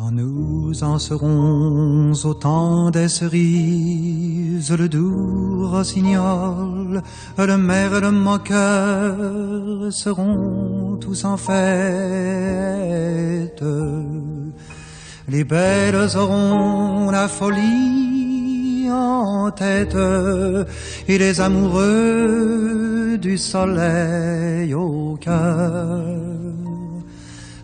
Quand nous en serons au temps des cerises, le doux rossignol, le merle moqueur seront tous en fête. Les belles auront la folie en tête et les amoureux du soleil au cœur.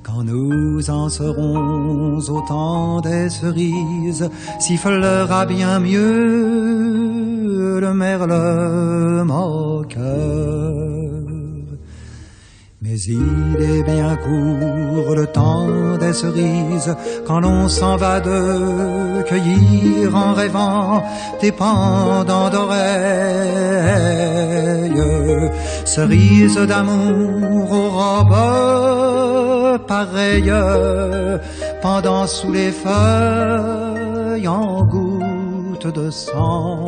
Quand nous en serons au temps des cerises, sifflera bien mieux le merle moqueur. Mais il est bien court le temps des cerises, quand l'on s'en va de cueillir en rêvant des pendants d'oreilles, cerises d'amour aux robes pareilles, pendant sous les feuilles en gouttes de sang.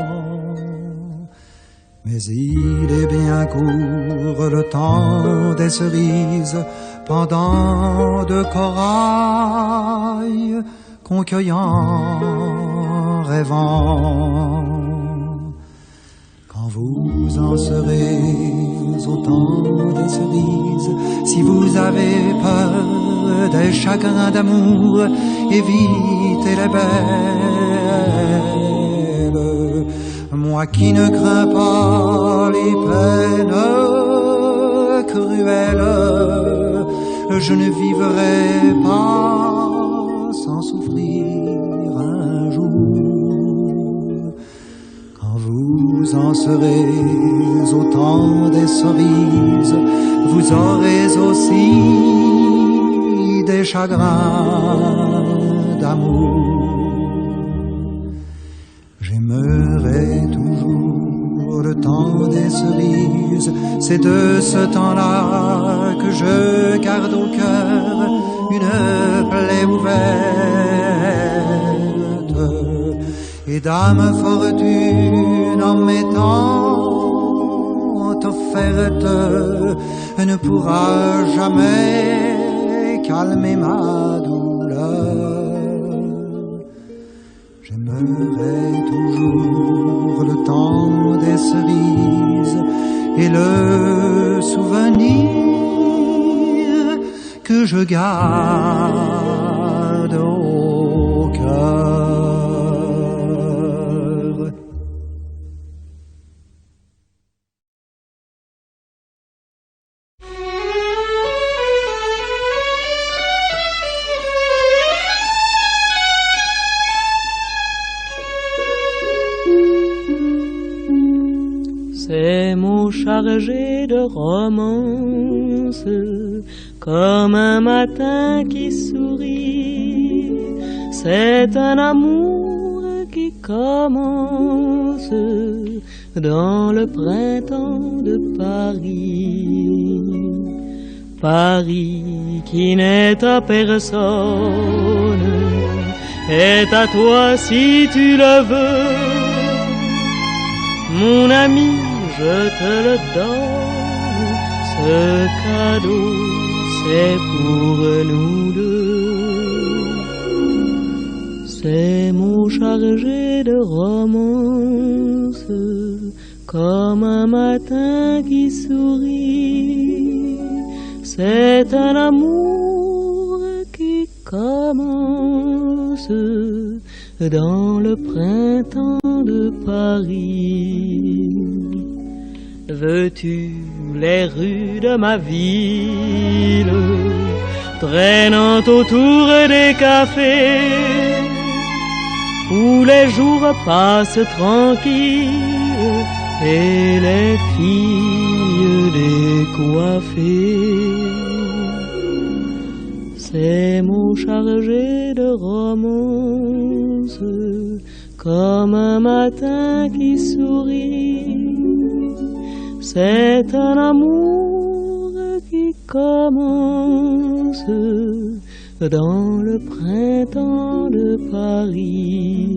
Mais il est bien court le temps des cerises, pendant de corail qu'on cueille en rêvant. Quand vous en serez au temps des cerises, si vous avez peur des chagrins d'amour, évitez les belles. Moi qui ne crains pas les peines cruelles, je ne vivrai pas sans souffrir un jour. Quand vous en serez au temps des cerises, vous aurez aussi des chagrins d'amour. J'aimerai toujours le temps des cerises, c'est de ce temps-là que je garde au cœur une plaie ouverte. Et dame fortune en m'étant offerte ne pourra jamais calmer ma douleur. J'aimerai toujours le temps des cerises et le souvenir que je garde au cœur. Ces mots chargés de romance, comme un matin qui sourit, c'est un amour qui commence dans le printemps de Paris. Paris qui n'est à personne est à toi si tu le veux. Mon ami, je te le donne, ce cadeau, c'est pour nous deux. Ces mots chargés de romance, comme un matin qui sourit, c'est un amour qui commence dans le printemps de Paris. Veux-tu les rues de ma ville, traînant autour des cafés, où les jours passent tranquilles et les filles décoiffées. Ces mots chargés de romance, comme un matin qui sourit, c'est un amour qui commence dans le printemps de Paris.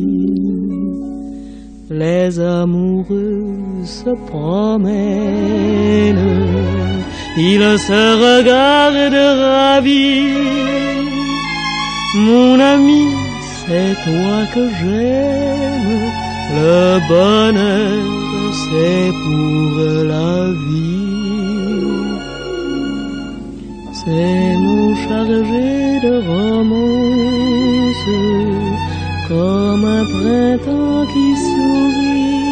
Les amoureux se promènent, ils se regardent ravis, mon ami, c'est toi que j'aime. Le bonheur, c'est pour la vie. C'est mon chargé de romance, comme un printemps qui sourit.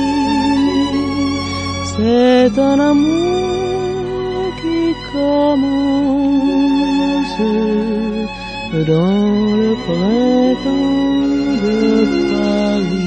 C'est un amour qui commence dans le printemps de Paris.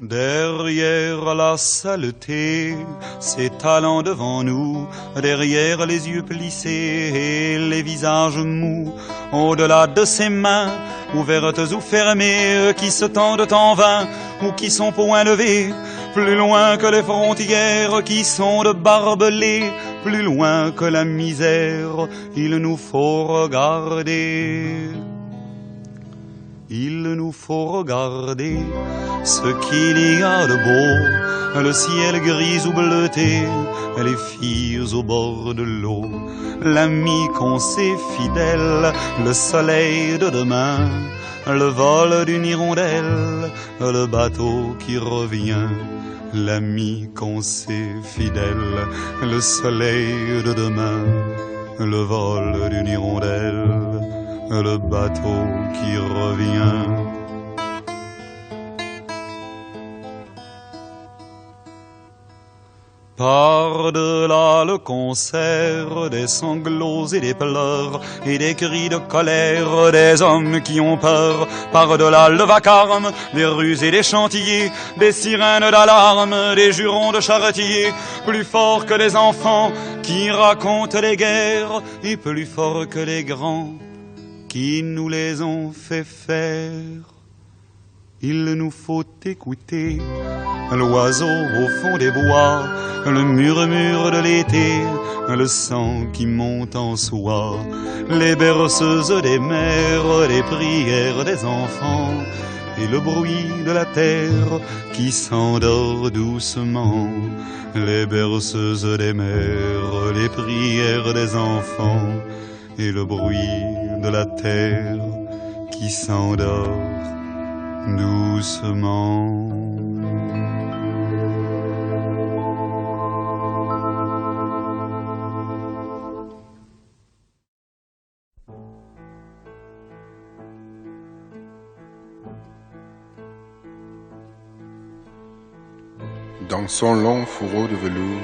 Derrière la saleté s'étalant devant nous, derrière les yeux plissés et les visages mous, au-delà de ces mains, ouvertes ou fermées, qui se tendent en vain ou qui sont point levées, plus loin que les frontières qui sont de barbelés, plus loin que la misère, il nous faut regarder. Il nous faut regarder ce qu'il y a de beau, le ciel gris ou bleuté, les filles au bord de l'eau, l'ami qu'on sait fidèle, le soleil de demain, le vol d'une hirondelle, le bateau qui revient, l'ami qu'on sait fidèle, le soleil de demain, le vol d'une hirondelle, le bateau qui revient. Par-delà le concert des sanglots et des pleurs et des cris de colère des hommes qui ont peur, par-delà le vacarme des rues et des chantiers, des sirènes d'alarme, des jurons de charretiers, plus forts que les enfants qui racontent les guerres et plus forts que les grands qui nous les ont fait faire. Il nous faut écouter l'oiseau au fond des bois, le murmure de l'été, le sang qui monte en soi, les berceuses des mères, les prières des enfants, et le bruit de la terre qui s'endort doucement, les berceuses des mères, les prières des enfants, et le bruit de la terre qui s'endort doucement. Dans son long fourreau de velours,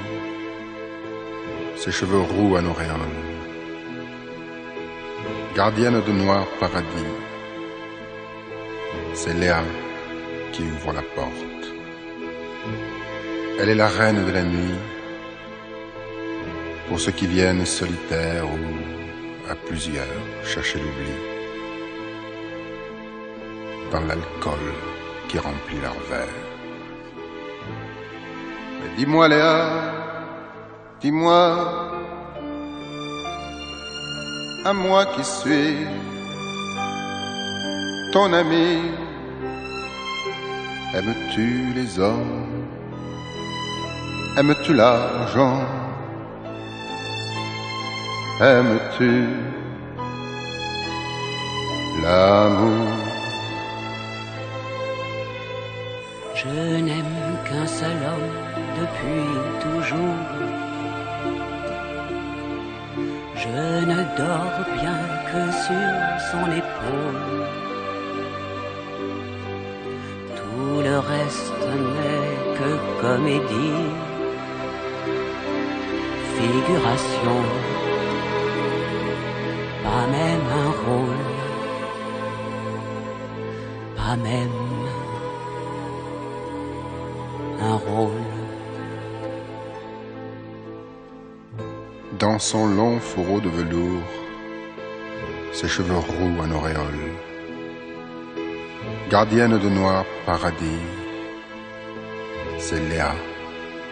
ses cheveux roux en auréole, gardienne de noir paradis, c'est Léa qui ouvre la porte. Elle est la reine de la nuit, pour ceux qui viennent solitaires ou à plusieurs chercher l'oubli, dans l'alcool qui remplit leurs verres. Mais dis-moi Léa, dis-moi, à moi qui suis ton ami, aimes-tu les hommes? Aimes-tu l'argent? Aimes-tu l'amour? Je n'aime qu'un seul homme depuis toujours. Je ne dors bien que sur son épaule. Tout le reste n'est que comédie, figuration, pas même un rôle, pas même un rôle. dans son long fourreau de velours, ses cheveux roux en auréole. Gardienne de noir paradis, c'est Léa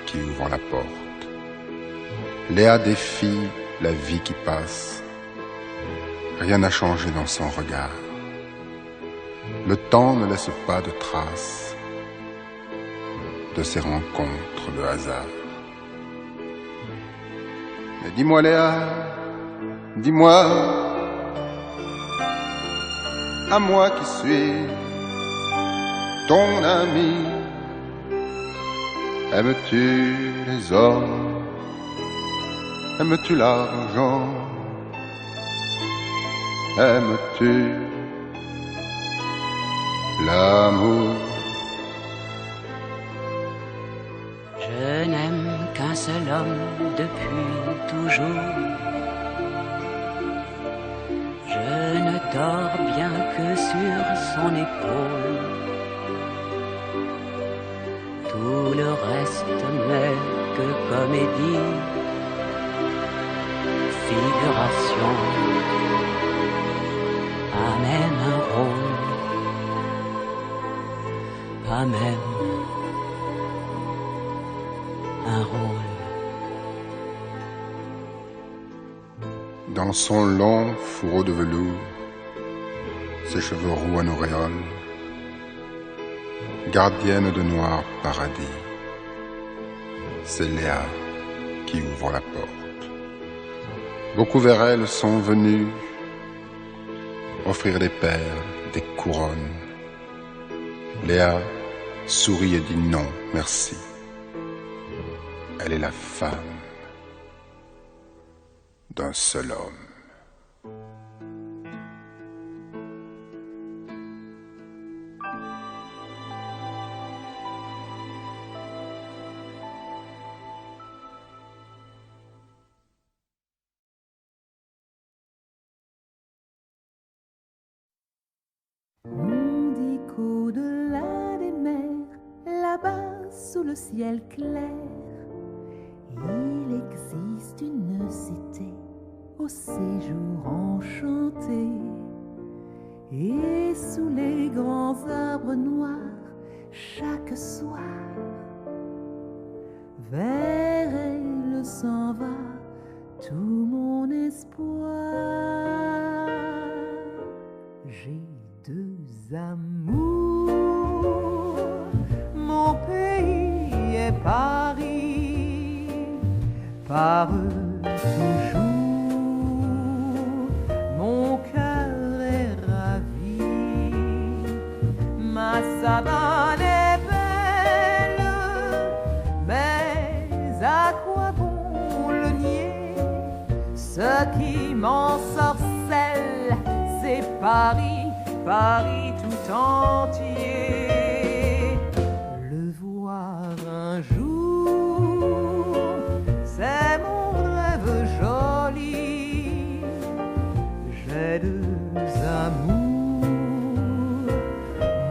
qui ouvre la porte. Léa défie la vie qui passe. Rien n'a changé dans son regard. Le temps ne laisse pas de traces de ces rencontres de hasard. Mais dis-moi Léa, dis-moi, à moi qui suis ton ami, aimes-tu les hommes, aimes-tu l'argent, aimes-tu l'amour? Je n'aime qu'un seul homme depuis toujours. Je ne dors bien que sur son épaule. Tout le reste n'est que comédie, figuration, pas même un rôle, pas même un rôle. Dans son long fourreau de velours, ses cheveux roux en auréole, gardienne de noir paradis, c'est Léa qui ouvre la porte. Beaucoup vers elle sont venus offrir des perles, des couronnes. Léa sourit et dit non, merci. Elle est la femme d'un seul homme. On dit qu'au-delà des mers, là-bas sous le ciel clair, il existe une cité au séjour enchanté. Et sous les grands arbres noirs, chaque soir, vers elle s'en va tout mon espoir. J'ai deux amours, mon pays est Paris, par eux toujours, mon cœur est ravi, ma savane est belle, mais à quoi bon le nier? Ce qui m'ensorcelle, c'est Paris, Paris tout entier. Le voir un jour, c'est mon rêve joli. J'ai deux amours,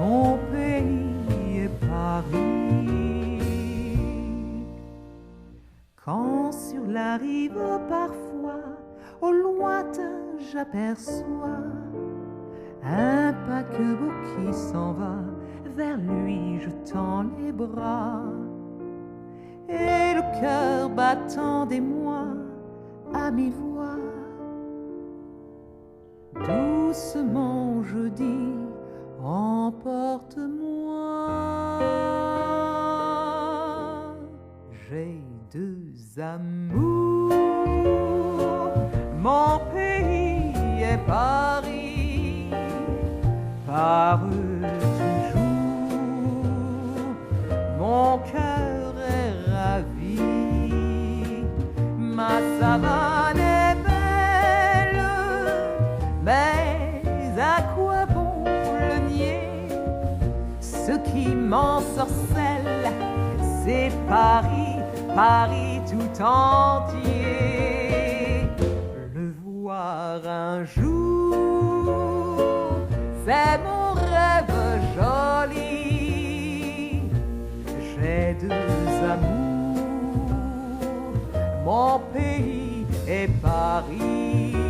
mon pays est Paris. Quand sur la rive parfois, au lointain j'aperçois un paquebot qui s'en va, vers lui je tends les bras. Et le cœur battant des mois à mi-voix, doucement je dis, emporte-moi. J'ai deux amours, mon pays est Paris, par eux toujours, mon cœur est ravi, ma savane est belle, mais à quoi bon le nier? Ce qui m'ensorcelle, c'est Paris, Paris tout entier. Le voir un jour, c'est mon rêve joli. J'ai deux amours, mon pays et Paris.